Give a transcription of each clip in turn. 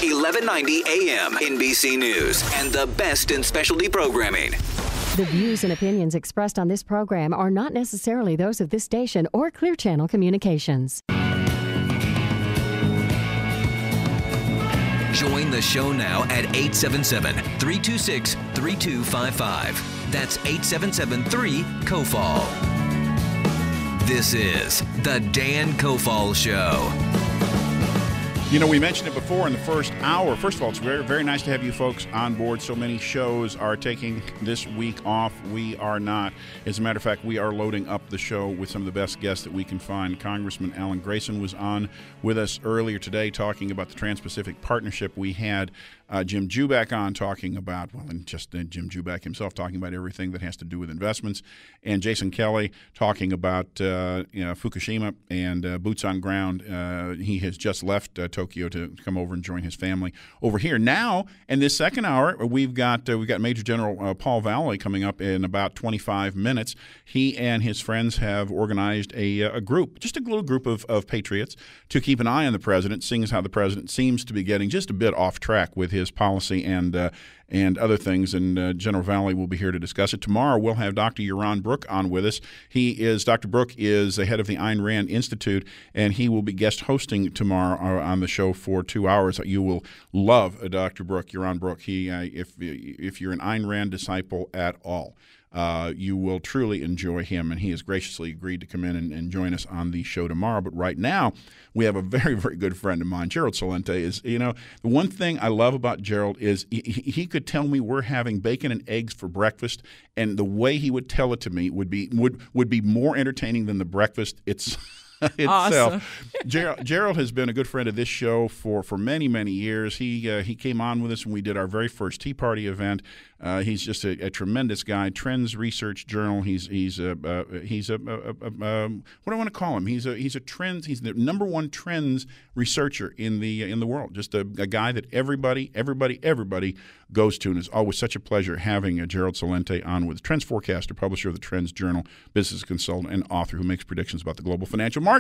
1190 AM, NBC News, and the best in specialty programming. The views and opinions expressed on this program are not necessarily those of this station or Clear Channel Communications. Join the show now at 877-326-3255. That's 877-3-COFALL. This is the Dan Cofall Show. You know, we mentioned it before in the first hour. First of all, it's very, very nice to have you folks on board. So many shows are taking this week off. We are not. As a matter of fact, we are loading up the show with some of the best guests that we can find. Congressman Alan Grayson was on with us earlier today talking about the Trans-Pacific Partnership. We had Jim Juback on talking about, well, and just Jim Juback himself talking about everything that has to do with investments, and Jason Kelly talking about Fukushima and boots on ground. He has just left Tokyo to come over and join his family over here. Now, in this second hour, we've got Major General Paul Valley coming up in about 25 minutes. He and his friends have organized a group, just a little group of patriots, to keep an eye on the president, seeing as how the president seems to be getting just a bit off track with his policy and other things, and General Valley will be here to discuss it. Tomorrow we'll have Dr. Yaron Brook on with us. Dr. Brook is the head of the Ayn Rand Institute, and he will be guest hosting tomorrow on the show for 2 hours. You will love Dr. Brook, Yaron Brook. If you're an Ayn Rand disciple at all, you will truly enjoy him, and he has graciously agreed to come in and join us on the show tomorrow. But right now, we have a very, very good friend of mine, Gerald Celente. The one thing I love about Gerald is he could tell me we're having bacon and eggs for breakfast, and the way he would tell it to me would be more entertaining than the breakfast itself. Awesome. Gerald has been a good friend of this show for many, many years. He came on with us when we did our very first Tea Party event. He's just a tremendous guy. TrendsResearchInstitute. He's what do I want to call him? He's the number one trends researcher in the world. Just a guy that everybody goes to, and it's always such a pleasure having Gerald Celente on with Trends Forecaster, publisher of the TrendsJournal, business consultant, and author who makes predictions about the global financial market.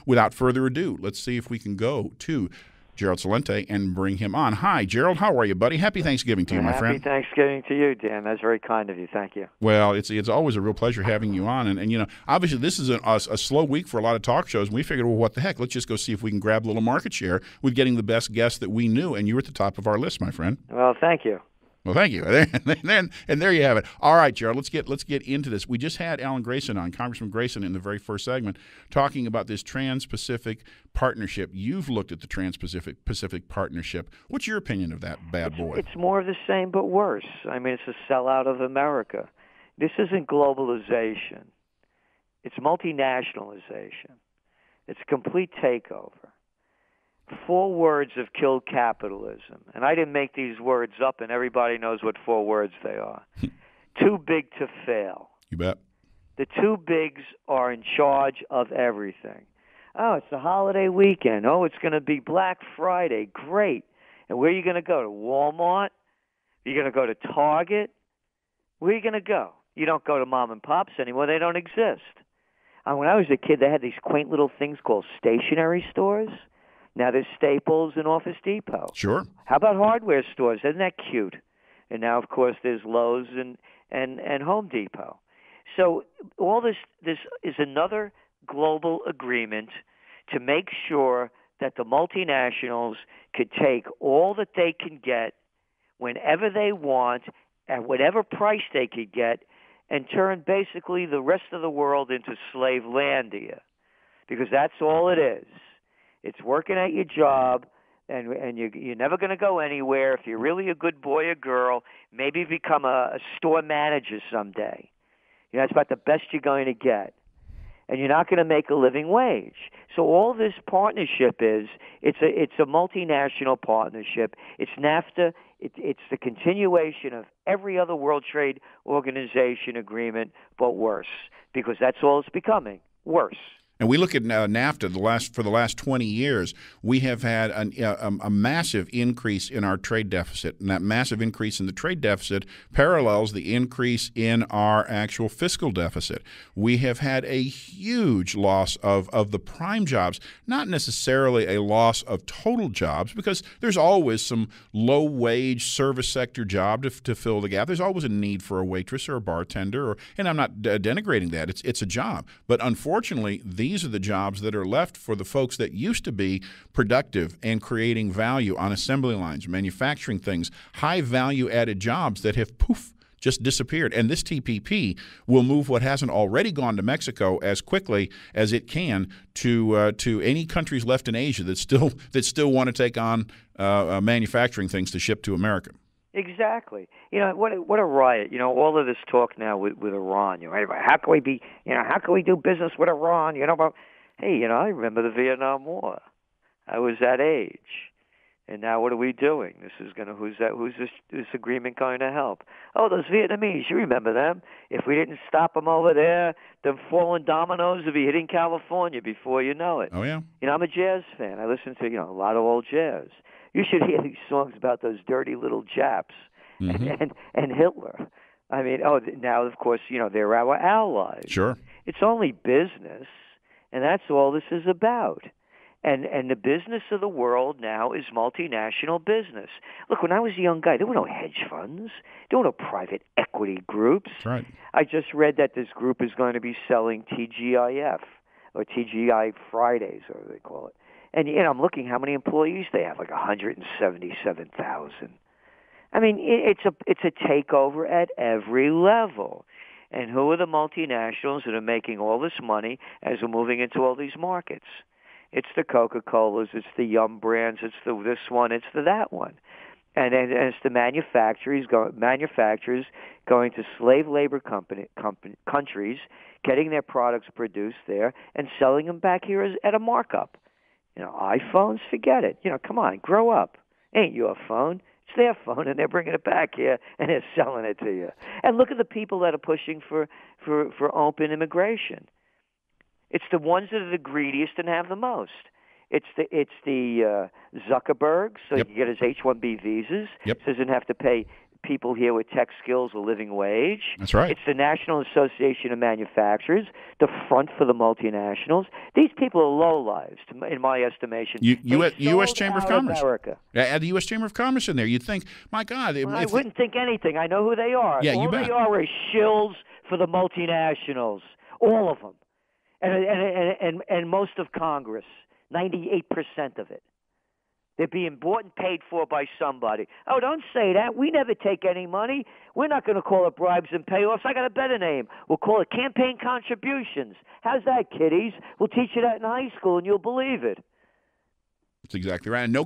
Without further ado, let's see if we can go to Gerald Celente and bring him on. Hi, Gerald. How are you, buddy? Happy Thanksgiving to you, my friend. Happy Thanksgiving to you, Dan. That's very kind of you. Thank you. Well, it's always a real pleasure having you on. And obviously this is a slow week for a lot of talk shows. And we figured, well, what the heck? Let's just go see if we can grab a little market share with getting the best guests that we knew. And you were at the top of our list, my friend. Well, thank you. Well, thank you. And there you have it. All right, Gerald, let's get into this. We just had Alan Grayson on, Congressman Grayson, in the very first segment, talking about this Trans-Pacific Partnership. You've looked at the Trans-Pacific Partnership. What's your opinion of that bad boy? It's more of the same but worse. I mean, it's a sellout of America. This isn't globalization. It's multinationalization. It's a complete takeover. 4 words have killed capitalism. And I didn't make these words up, and everybody knows what 4 words they are. Too big to fail. You bet. The too bigs are in charge of everything. Oh, it's the holiday weekend. Oh, it's going to be Black Friday. Great. And where are you going to go? To Walmart? You're going to go to Target? Where are you going to go? You don't go to mom and pops anymore. They don't exist. When I was a kid, they had these quaint little things called stationery stores. Now there's Staples and Office Depot. Sure. How about hardware stores? Isn't that cute? And now, of course, there's Lowe's and Home Depot. So all this is another global agreement to make sure that the multinationals could take all that they can get whenever they want at whatever price they could get and turn basically the rest of the world into slave landia, because that's all it is. It's working at your job, and you're never going to go anywhere. If you're really a good boy or girl, maybe become a store manager someday. That's about the best you're going to get. And you're not going to make a living wage. So all this partnership it's a multinational partnership. It's NAFTA. It's the continuation of every other World Trade Organization agreement, but worse, because that's all it's becoming, worse. And we look at NAFTA for the last 20 years, we have had a massive increase in our trade deficit, and that massive increase in the trade deficit parallels the increase in our actual fiscal deficit. We have had a huge loss of the prime jobs, not necessarily a loss of total jobs, because there's always some low-wage service sector job to fill the gap. There's always a need for a waitress or a bartender, and I'm not denigrating that. It's a job. But unfortunately, these are the jobs that are left for the folks that used to be productive and creating value on assembly lines, manufacturing things, high value added jobs that have just disappeared. And this TPP will move what hasn't already gone to Mexico as quickly as it can to any countries left in Asia that still want to take on manufacturing things to ship to America. Exactly. What a riot. All of this talk now with Iran. How can we do business with Iran? But hey, I remember the Vietnam War. I was that age. And now what are we doing? Who's this agreement going to help? Oh, those Vietnamese, you remember them. If we didn't stop them over there, them falling dominoes would be hitting California before you know it. Oh, yeah. I'm a jazz fan. I listen to, a lot of old jazz. You should hear these songs about those dirty little Japs and Hitler. I mean, now, of course, they're our allies. Sure. It's only business, and that's all this is about. And the business of the world now is multinational business. Look, when I was a young guy, there were no hedge funds. There were no private equity groups. That's right. I just read that this group is going to be selling TGIF, or TGI Fridays, or they call it. And I'm looking how many employees they have, like 177,000. I mean, it's a takeover at every level. And who are the multinationals that are making all this money as we're moving into all these markets? It's the Coca-Colas, it's the Yum brands, it's this one, it's that one. And it's the manufacturers going to slave labor countries, getting their products produced there and selling them back here at a markup. iPhones, forget it. Come on, grow up. Ain't your phone. It's their phone, and they're bringing it back here, and they're selling it to you. And look at the people that are pushing for open immigration. It's the ones that are the greediest and have the most. It's the Zuckerberg, so Yep. he can get his H-1B visas. Yep. So doesn't have to pay people here with tech skills a living wage. That's right. It's the National Association of Manufacturers, the front for the multinationals. These people are lowlives, in my estimation. U.S. Chamber of Commerce. America. Add the U.S. Chamber of Commerce in there. You'd think, my God. I wouldn't think anything. I know who they are. Yeah, all you bet. they are shills for the multinationals, all of them, and most of Congress, 98% of it. They're being bought and paid for by somebody. Oh, don't say that. We never take any money. We're not going to call it bribes and payoffs. I got a better name. We'll call it campaign contributions. How's that, kiddies? We'll teach you that in high school, and you'll believe it. That's exactly right. And no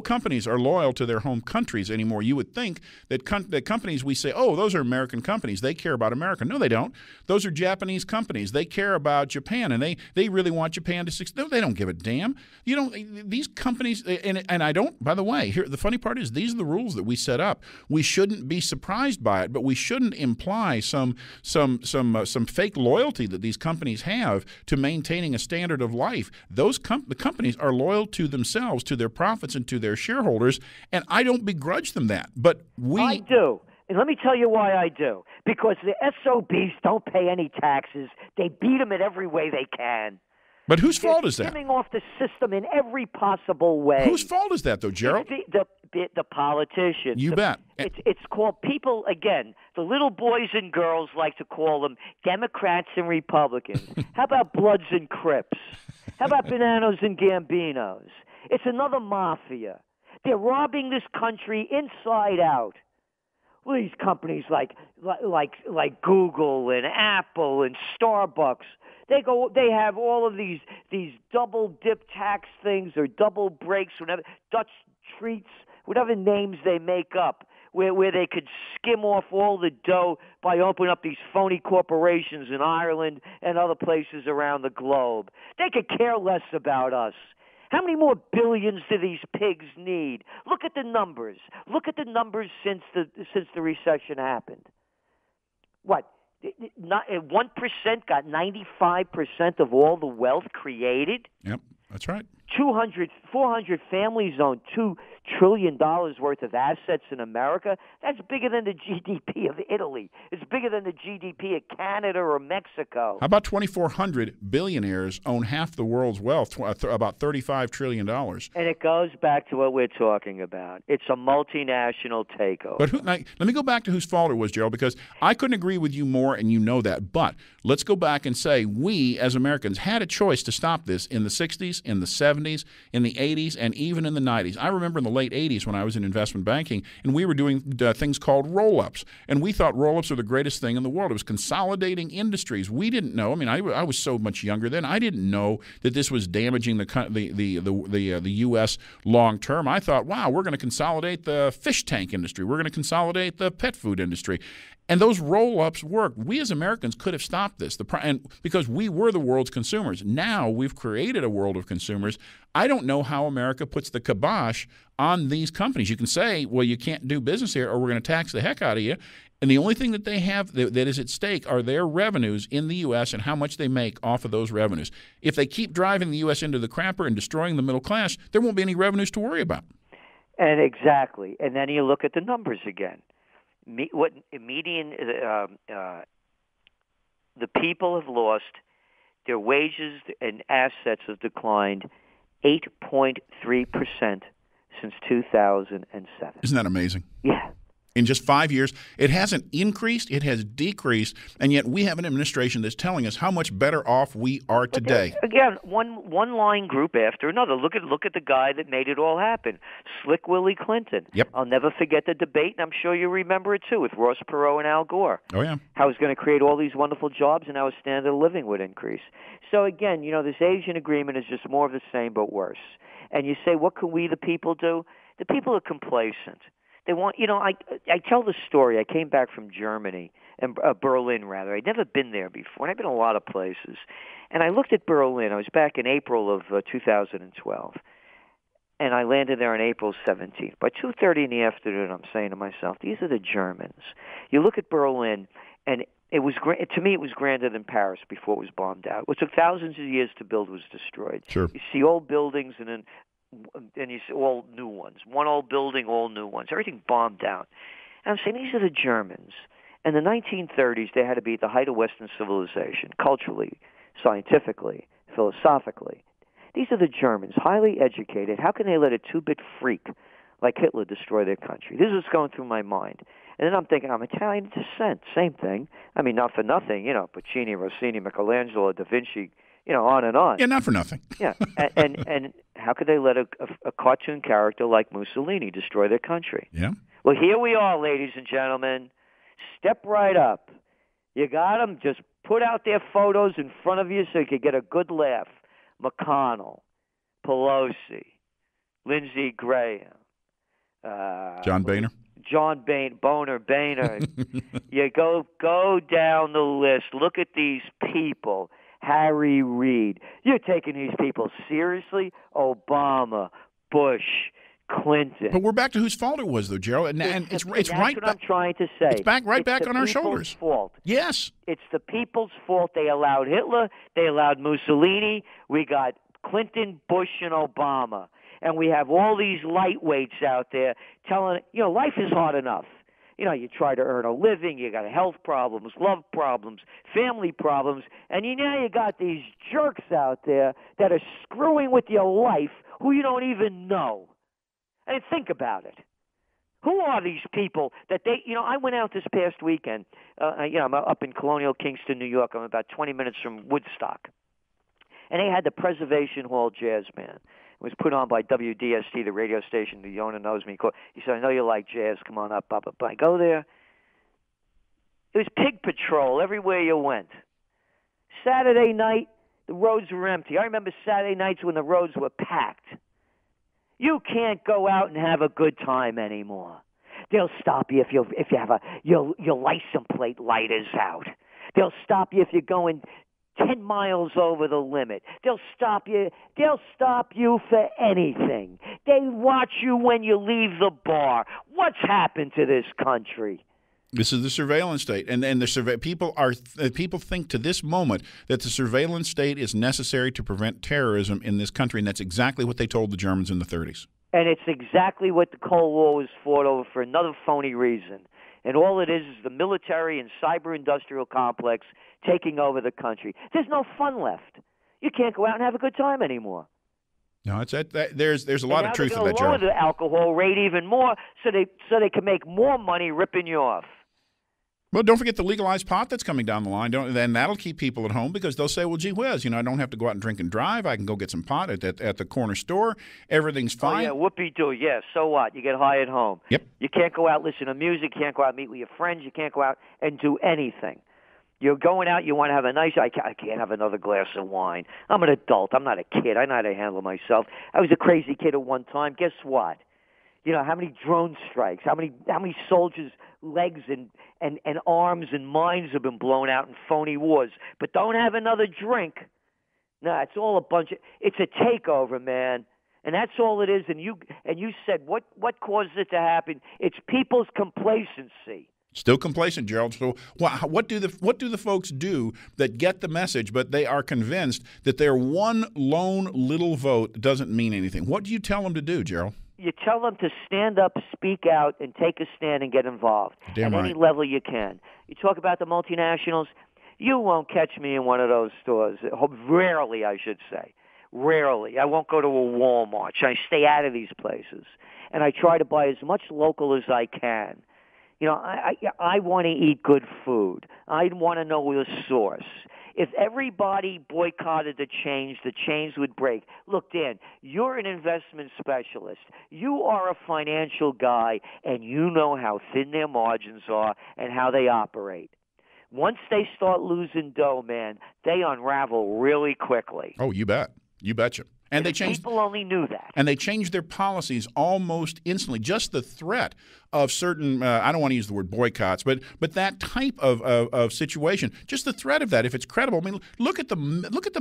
companies are loyal to their home countries anymore. You would think that companies, we say, oh, those are American companies. They care about America. No, they don't. Those are Japanese companies. They care about Japan, and they really want Japan to succeed. No, they don't give a damn. These companies, and I don't, by the way, here the funny part is these are the rules that we set up. We shouldn't be surprised by it, but we shouldn't imply some fake loyalty that these companies have to maintaining a standard of life. The companies are loyal to themselves, to their profits, and to their shareholders, and I don't begrudge them that. But I do. And let me tell you why I do. Because the SOBs don't pay any taxes. They beat them in every way they can. But whose fault is that? Skimming off the system in every possible way. Whose fault is that, though, Gerald? The politicians. You bet. It's called people, again, the little boys and girls like to call them Democrats and Republicans. How about Bloods and Crips? How about Bananas and Gambinos? It's another mafia. They're robbing this country inside out. Well, these companies like Google and Apple and Starbucks, they have all of these double dip tax things or double breaks, whatever, Dutch treats, whatever names they make up, where they could skim off all the dough by opening up these phony corporations in Ireland and other places around the globe. They could care less about us. How many more billions do these pigs need? Look at the numbers. Look at the numbers since the recession happened. What? Not 1% got 95% of all the wealth created. Yep, that's right. 400 families own $2 trillion worth of assets in America. That's bigger than the GDP of Italy. It's bigger than the GDP of Canada or Mexico. How about 2,400 billionaires own half the world's wealth, about $35 trillion? And it goes back to what we're talking about. It's a multinational takeover. But let me go back to whose fault it was, Gerald, because I couldn't agree with you more, and you know that. But let's go back and say we, as Americans, had a choice to stop this in the 60s, in the 70s, in the 80s, and even in the 90s. I remember in the late 80s when I was in investment banking, and we were doing things called roll-ups. And we thought roll-ups are the greatest thing in the world. It was consolidating industries. We didn't know. I mean, I was so much younger then. I didn't know that this was damaging the U.S. long term. I thought, wow, we're going to consolidate the fish tank industry. We're going to consolidate the pet food industry. And those roll-ups worked. We as Americans could have stopped this, and because we were the world's consumers. Now we've created a world of consumers. I don't know how America puts the kibosh on these companies. You can say, well, you can't do business here or we're going to tax the heck out of you. And the only thing that they have that is at stake are their revenues in the U.S. and how much they make off of those revenues. If they keep driving the U.S. into the crapper and destroying the middle class, there won't be any revenues to worry about. And exactly. And then you look at the numbers again. The people have lost their wages and assets have declined 8.3% since 2007. Isn't that amazing? Yeah. In just 5 years, it hasn't increased, it has decreased, and yet we have an administration that's telling us how much better off we are today. Again, one line group after another. Look at the guy that made it all happen, Slick Willie Clinton. Yep. I'll never forget the debate, and I'm sure you remember it too, with Ross Perot and Al Gore. Oh yeah. How he's going to create all these wonderful jobs, and how his standard of living would increase. So again, this Asian agreement is just more of the same but worse. And you say, what can we, the people, do? The people are complacent. They want, I tell the story. I came back from Germany, and Berlin, rather. I'd never been there before, and I've been a lot of places. And I looked at Berlin. I was back in April of 2012, and I landed there on April 17th. By 2:30 in the afternoon, I'm saying to myself, these are the Germans. You look at Berlin, and to me, it was grander than Paris before it was bombed out. What took thousands of years to build was destroyed. Sure. You see old buildings and you see all new ones. One old building, all new ones. Everything bombed out. And I'm saying these are the Germans. In the 1930s, they had to be at the height of Western civilization, culturally, scientifically, philosophically. These are the Germans, highly educated. How can they let a two-bit freak like Hitler destroy their country? This is what's going through my mind. And then I'm thinking, I'm Italian descent, same thing. I mean, not for nothing, Puccini, Rossini, Michelangelo, Da Vinci, on and on. Yeah, not for nothing. Yeah, and how could they let a cartoon character like Mussolini destroy their country? Yeah. Well, here we are, ladies and gentlemen. Step right up. You got them. Just put out their photos in front of you so you could get a good laugh. McConnell, Pelosi, Lindsey Graham, John Boehner. Boehner. You go down the list. Look at these people. Harry Reid. You're taking these people seriously? Obama, Bush, Clinton. But we're back to whose fault it was, though, Gerald. And it's that's right. what I'm trying to say. It's back on our shoulders. Fault. Yes. It's the people's fault. They allowed Hitler. They allowed Mussolini. We got Clinton, Bush, and Obama. And we have all these lightweights out there telling, life is hard enough. You try to earn a living, you got health problems, love problems, family problems, and now you got these jerks out there that are screwing with your life who you don't even know. And think about it. Who are these people that they, I went out this past weekend, I'm up in Colonial Kingston, New York. I'm about 20 minutes from Woodstock. And they had the Preservation Hall Jazz Band. It was put on by WDST, the radio station. The owner knows me. He said, I know you like jazz. Come on up. I go there. It was Pig Patrol everywhere you went. Saturday night, the roads were empty. I remember Saturday nights when the roads were packed. You can't go out and have a good time anymore. They'll stop you if you have your license plate light is out. They'll stop you if you're going 10 miles over the limit. They'll stop you. They'll stop you for anything. They watch you when you leave the bar. What's happened to this country? This is the surveillance state, and the people think to this moment that the surveillance state is necessary to prevent terrorism in this country, and that's exactly what they told the Germans in the 30s. And it's exactly what the Cold War was fought over for another phony reason. And all it is the military and cyber-industrial complex taking over the country. There's no fun left. You can't go out and have a good time anymore. No, there's a lot of truth in that, Gerald. Gerald. The alcohol rate even more, so they can make more money ripping you off. Well, don't forget the legalized pot that's coming down the line. Then that'll keep people at home because they'll say, well, gee whiz, I don't have to go out and drink and drive. I can go get some pot at the corner store. Everything's fine. Oh, yeah, whoopee-doo. Yeah, so what? You get high at home. Yep. You can't go out listen to music. You can't go out and meet with your friends. You can't go out and do anything. You're going out, you want to have a nice, I can't have another glass of wine. I'm an adult. I'm not a kid. I know how to handle myself. I was a crazy kid at one time. Guess what? How many drone strikes, how many soldiers' legs and arms and minds have been blown out in phony wars. But don't have another drink. No, it's all a bunch of, it's a takeover, man. And that's all it is. And you said, what causes it to happen? It's people's complacency. Still complacent, Gerald. So what do the folks do that get the message, but they are convinced that their one lone little vote doesn't mean anything? What do you tell them to do, Gerald? You tell them to stand up, speak out, and take a stand and get involved Damn at right. any level you can. You talk about the multinationals. You won't catch me in one of those stores. Rarely, I should say. Rarely. I won't go to a Walmart. I stay out of these places. And I try to buy as much local as I can. I want to eat good food. I want to know the source. If everybody boycotted the chains would break. Look, Dan, you're an investment specialist. You are a financial guy, and you know how thin their margins are and how they operate. Once they start losing dough, man, they unravel really quickly. Oh, you bet. You betcha. And they changed. People only knew that. And they changed their policies almost instantly. Just the threat of certain, I don't want to use the word boycotts, but that type of situation, just the threat of that, if it's credible. I mean, look at the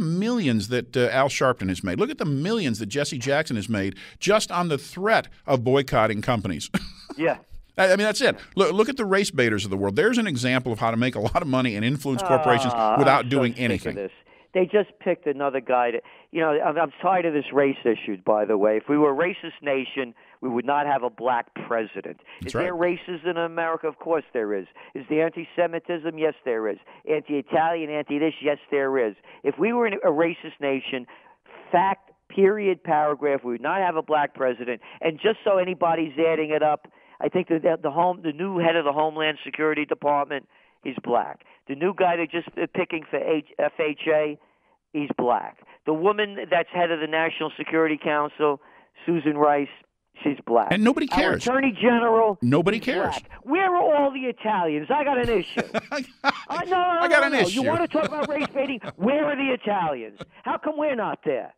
millions that Al Sharpton has made. Look at the millions that Jesse Jackson has made just on the threat of boycotting companies. Yeah. I mean, that's it. Look at the race baiters of the world. There's an example of how to make a lot of money and influence corporations without doing anything. They just picked another guy to, I'm tired of this race issue, by the way. If we were a racist nation, we would not have a black president. That's is there racism in America? Of course there is. Is there anti-Semitism? Yes, there is. Anti-Italian, anti-this? Yes, there is. If we were a racist nation, fact, period, paragraph, we would not have a black president. And just so anybody's adding it up, I think that the new head of the Homeland Security Department is black. The new guy they're just picking for FHA, he's black. The woman that's head of the National Security Council, Susan Rice, she's black. And nobody cares. Our Attorney General, nobody cares. Black. Where are all the Italians? I got an issue. I got an issue. You want to talk about race baiting? Where are the Italians? How come we're not there?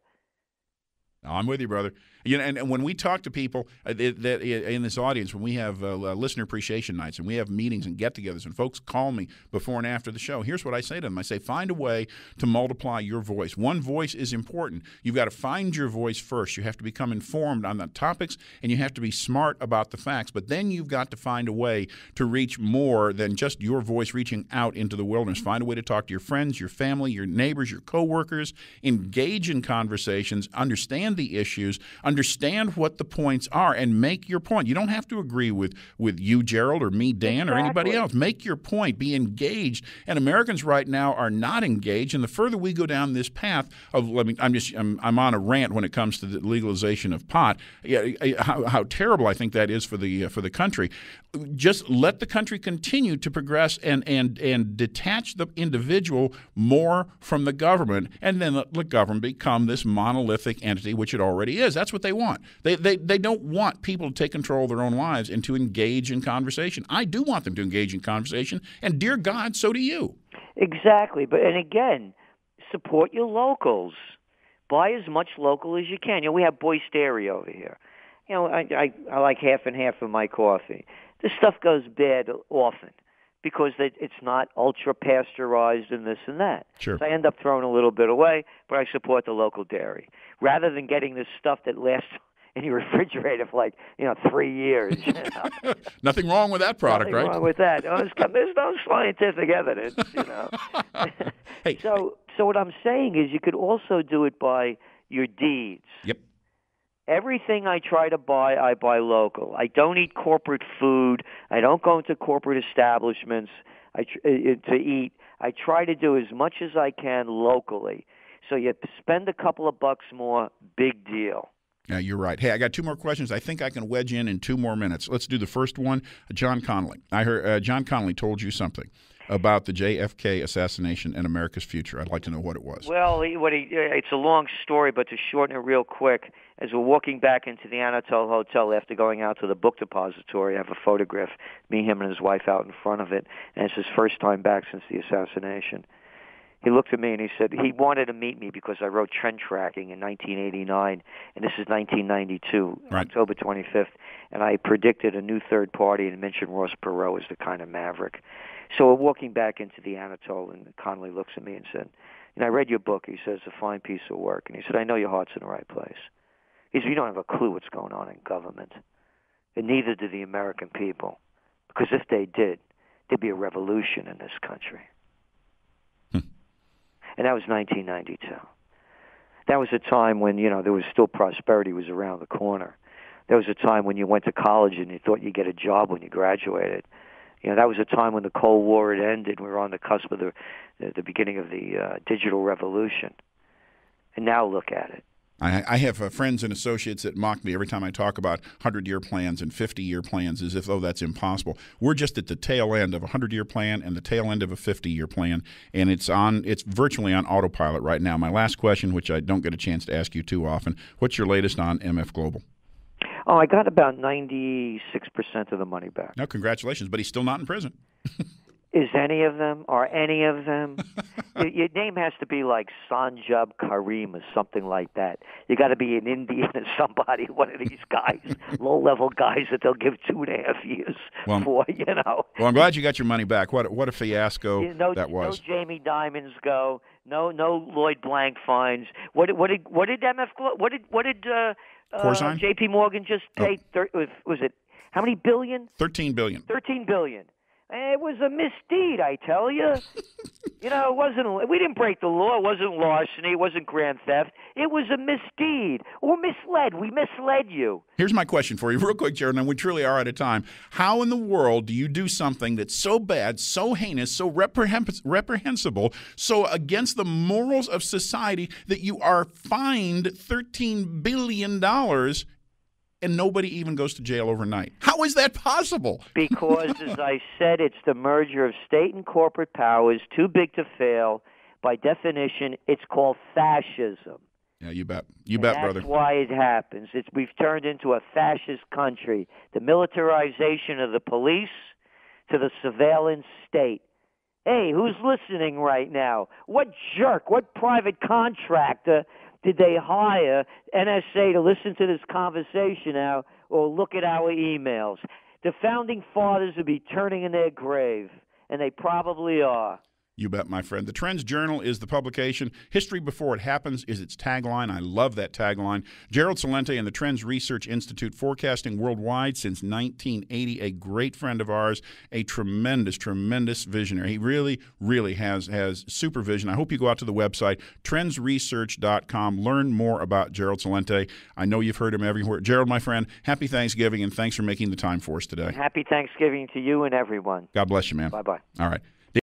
I'm with you, brother. And when we talk to people in this audience, when we have listener appreciation nights and we have meetings and get-togethers and folks call me before and after the show, here's what I say to them. I say, find a way to multiply your voice. One voice is important. You've got to find your voice first. You have to become informed on the topics, and you have to be smart about the facts. But then you've got to find a way to reach more than just your voice reaching out into the wilderness. Find a way to talk to your friends, your family, your neighbors, your coworkers. Engage in conversations. Understand the issues. Understand what the points are and make your point. You don't have to agree with you, Gerald, or me, Dan, or anybody else. Make your point. Be engaged. And Americans right now are not engaged. And the further we go down this path of, I'm on a rant when it comes to the legalization of pot. How terrible I think that is for the country. Just let the country continue to progress and detach the individual more from the government, and then let the government become this monolithic entity, which it already is. That's what they want. They don't want people to take control of their own lives and to engage in conversation. I do want them to engage in conversation, and dear God, so do you. Exactly. And again, support your locals. Buy as much local as you can. We have Boyce Dairy over here. I like half and half of my coffee. This stuff goes bad often because it's not ultra-pasteurized and this and that. Sure. So I end up throwing a little bit away, but I support the local dairy. Rather than getting this stuff that lasts, in your refrigerator for 3 years. You know? Nothing wrong with that product, Nothing right? wrong with that. There's no scientific evidence, you know. Hey. So what I'm saying is you could also do it by your deeds. Yep. Everything I try to buy, I buy local. I don't eat corporate food. I don't go into corporate establishments to eat. I try to do as much as I can locally. So you spend a couple of bucks more, big deal. Yeah, you're right. Hey, I got 2 more questions. I think I can wedge in 2 more minutes. Let's do the first one. John Connolly. I heard John Connolly told you something about the JFK assassination and America's future. I'd like to know what it was. Well, it's a long story, but to shorten it real quick, as we're walking back into the Anatole Hotel after going out to the book depository, I have a photograph, me, him, and his wife out in front of it, and it's his first time back since the assassination. He looked at me and he said he wanted to meet me because I wrote Trend Tracking in 1989, and this is 1992, right. October 25th, and I predicted a new third party and mentioned Ross Perot as the kind of maverick. So we're walking back into the Anatole, and Connolly looks at me and said, I read your book. He says, a fine piece of work. And he said, I know your heart's in the right place. He said, you don't have a clue what's going on in government, and neither do the American people, because if they did, there'd be a revolution in this country. And that was 1992. That was a time when, there was still prosperity was around the corner. There was a time when you went to college and you thought you'd get a job when you graduated. That was a time when the Cold War had ended. We were on the cusp of the beginning of the digital revolution. And now look at it. I have friends and associates that mock me every time I talk about 100-year plans and 50-year plans as if, that's impossible. We're just at the tail end of a 100-year plan and the tail end of a 50-year plan, and it's virtually on autopilot right now. My last question, which I don't get a chance to ask you too often, what's your latest on MF Global? Oh, I got about 96% of the money back. No, congratulations, but he's still not in prison. Is any of them? Are any of them? Your name has to be like Sanjab Karim or something like that. You got to be an Indian or somebody, one of these guys, low-level guys that they'll give 2.5 years for, Well, I'm glad you got your money back. What a fiasco that was. No Jamie Dimons go. No Lloyd Blanc fines. What did MF? What did J.P. Morgan just pay? Was it how many billion? 13 billion. 13 billion. It was a misdeed, I tell you. It wasn't. We didn't break the law. It wasn't larceny. It wasn't grand theft. It was a misdeed or misled. We misled you. Here's my question for you, real quick, Gerald, and we truly are out of time. How in the world do you do something that's so bad, so heinous, so reprehensible, so against the morals of society that you are fined $13 billion and nobody even goes to jail overnight? How is that possible? Because, as I said, it's the merger of state and corporate powers, too big to fail. By definition, it's called fascism. Yeah, you bet. You bet, brother. That's why it happens. We've turned into a fascist country. The militarization of the police to the surveillance state. Hey, who's listening right now? What jerk, what private contractor did they hire NSA to listen to this conversation now or look at our emails? The founding fathers would be turning in their grave, and they probably are. You bet, my friend. The Trends Journal is the publication. History Before It Happens is its tagline. I love that tagline. Gerald Celente and the Trends Research Institute, forecasting worldwide since 1980. A great friend of ours, a tremendous, tremendous visionary. He really, really has supervision. I hope you go out to the website, TrendsResearch.com. Learn more about Gerald Celente. I know you've heard him everywhere. Gerald, my friend, happy Thanksgiving, and thanks for making the time for us today. Happy Thanksgiving to you and everyone. God bless you, man. Bye-bye. All right.